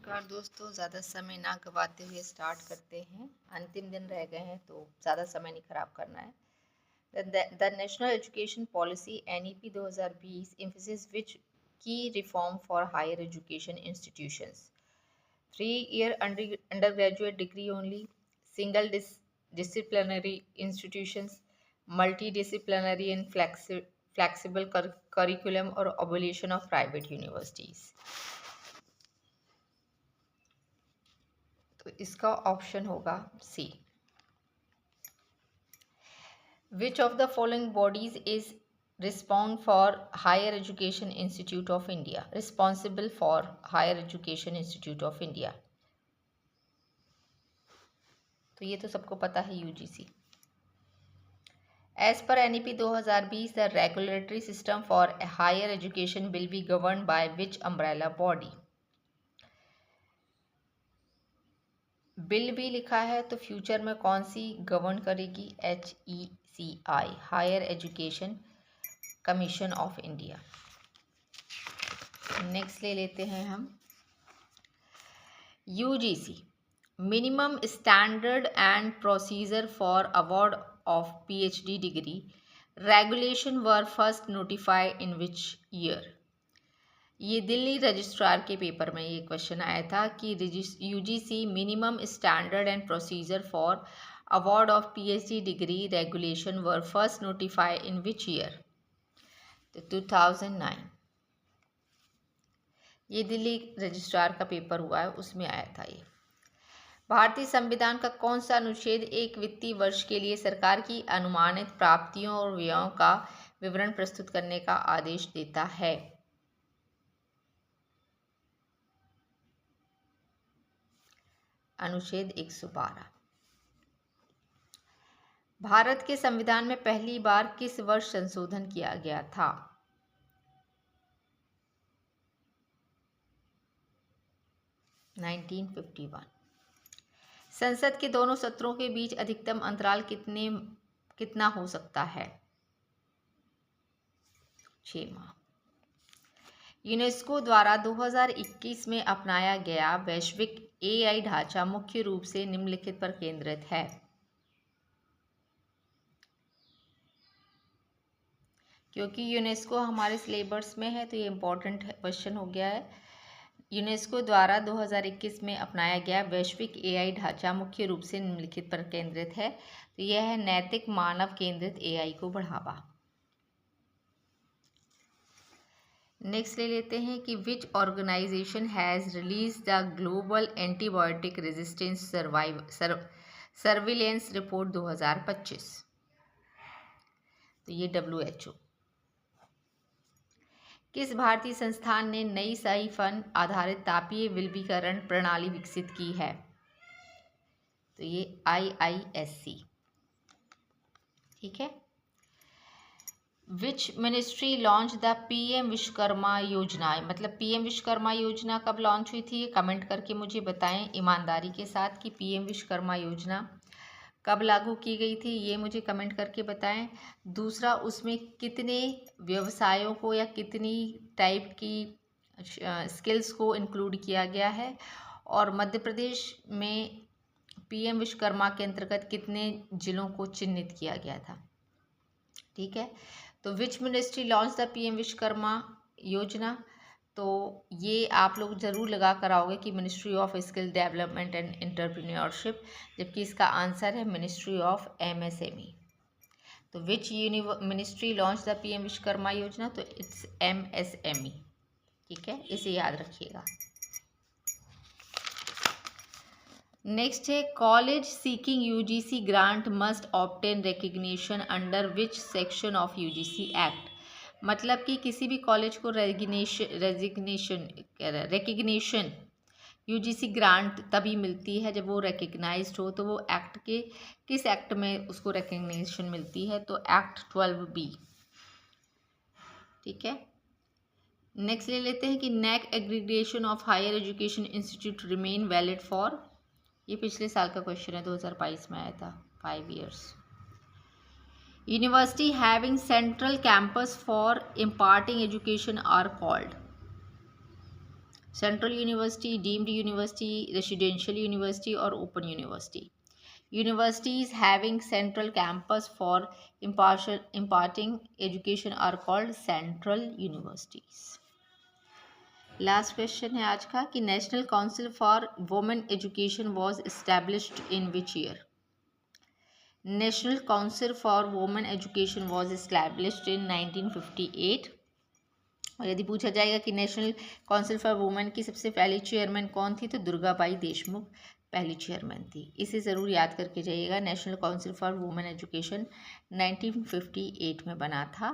नमस्कार दोस्तों, ज़्यादा समय ना गवाते हुए स्टार्ट करते हैं। अंतिम दिन रह गए हैं तो ज़्यादा समय नहीं खराब करना है। The national education policy NEP 2020 emphasizes which key reform for higher education institutions? 3-year undergraduate degree only, single disciplinary institutions, multidisciplinary and flexible curriculum, or abolition of private universities. तो इसका ऑप्शन होगा C. Which of the following bodies is respond for higher education institute of India, responsible for higher education institute of India? तो ये तो सबको पता है, UGC। As per NEP 2020 the regulatory system for higher education will be govern by which umbrella body? Bill भी लिखा है तो फ्यूचर में कौन सी गवर्न करेगी? HECI, higher education commission of India. Next ले लेते हैं हम UGC minimum standard and procedure for award of PhD degree regulation were first notified in which year? ये दिल्ली रजिस्ट्रार के पेपर में ये क्वेश्चन आया था कि UGC minimum standard and procedure for award of PhD degree regulation were first notified in which year? तो 2009। ये Delhi registrar का पेपर हुआ है, उसमें आया था ये। भारतीय संविधान का कौन सा अनुच्छेद एक वित्तीय वर्ष के लिए सरकार की अनुमानित प्राप्तियों और व्ययों का विवरण प्रस्तुत करने का आदेश देता है? अनुच्छेद 112। भारत के संविधान में पहली बार किस वर्ष संशोधन किया गया था? (1951) संसद के दोनों सत्रों के बीच अधिकतम अंतराल कितना हो सकता है? 6 माह। यूनेस्को द्वारा 2021 में अपनाया गया वैश्विक AI ढांचा मुख्य रूप से निम्नलिखित पर केंद्रित है? क्योंकि यूनेस्को हमारे सिलेबस में है तो ये इम्पोर्टेंट क्वेश्चन हो गया है। यूनेस्को द्वारा 2021 में अपनाया गया वैश्विक AI ढांचा मुख्य रूप से निम्नलिखित पर केंद्रित है। तो यह है नैतिक मानव केंद्रित AI को बढ़ावा। नेक्स्ट ले लेते हैं कि which organisation has release the global antibiotic resistance surveillance report 2025? तो ये WHO। किस भारतीय संस्थान ने नई साइफन आधारित तापीय विलवीकरण प्रणाली विकसित की है? तो ये IISc। ठीक है। Which ministry launch the PM Vishwakarma योजना? मतलब PM विश्वकर्मा योजना कब लॉन्च हुई थी? ये कमेंट करके मुझे बताएं ईमानदारी के साथ कि PM विश्वकर्मा योजना कब लागू की गई थी, ये मुझे कमेंट करके बताएं। दूसरा, उसमें कितने व्यवसायों को या कितनी टाइप की स्किल्स को इंक्लूड किया गया है, और मध्य प्रदेश में PM विश्वकर्मा के अंतर्गत कितने जिलों को चिन्हित किया गया था? ठीक है। तो which ministry launch the PM Vishwakarma योजना? तो ये आप लोग ज़रूर लगा कर आओगे कि ministry of skill development and entrepreneurship, जबकि इसका आंसर है मिनिस्ट्री ऑफ MSME। तो which ministry launch the PM Vishwakarma योजना? तो इट्स MSME। ठीक है, इसे याद रखिएगा। नेक्स्ट है college seeking UGC grant must obtain recognition under which section of UGC act? मतलब कि किसी भी कॉलेज को रिकग्निशन UGC ग्रांट तभी मिलती है जब वो रिकग्नाइज्ड हो। तो वो एक्ट के किस एक्ट में उसको रिकग्निशन मिलती है? तो एक्ट 12B। ठीक है। नेक्स्ट ले लेते हैं कि NAAC aggregation of higher education institute remain valid for? ये पिछले साल का क्वेश्चन है, 2022 में आया था। 5 years। University having central campus for imparting education are called? Central university, deemed university, residential university और open university. Universities having central campus for imparting education are called central universities. Last question है आज का कि national council for women education was established in which year. National council for women education was established in 1958। और यदि पूछा जाएगा कि national council for women की सबसे पहली चेयरमैन कौन थी, तो दुर्गाबाई देशमुख पहली चेयरमैन थी। इसे ज़रूर याद करके जाइएगा। National council for women education 1958 में बना था।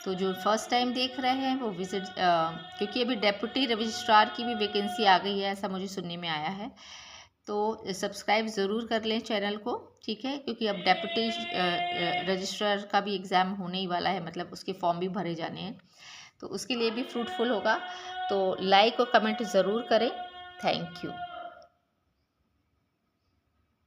तो जो फर्स्ट टाइम देख रहे हैं वो विजिट, क्योंकि अभी डेप्यूटी रजिस्ट्रार की भी वैकेंसी आ गई है, ऐसा मुझे सुनने में आया है, तो सब्सक्राइब ज़रूर कर लें चैनल को, ठीक है, क्योंकि अब डेप्यूटी रजिस्ट्रार का भी एग्ज़ाम होने ही वाला है, मतलब उसके फॉर्म भी भरे जाने हैं, तो उसके लिए भी फ्रूटफुल होगा। तो लाइक और कमेंट ज़रूर करें। Thank you.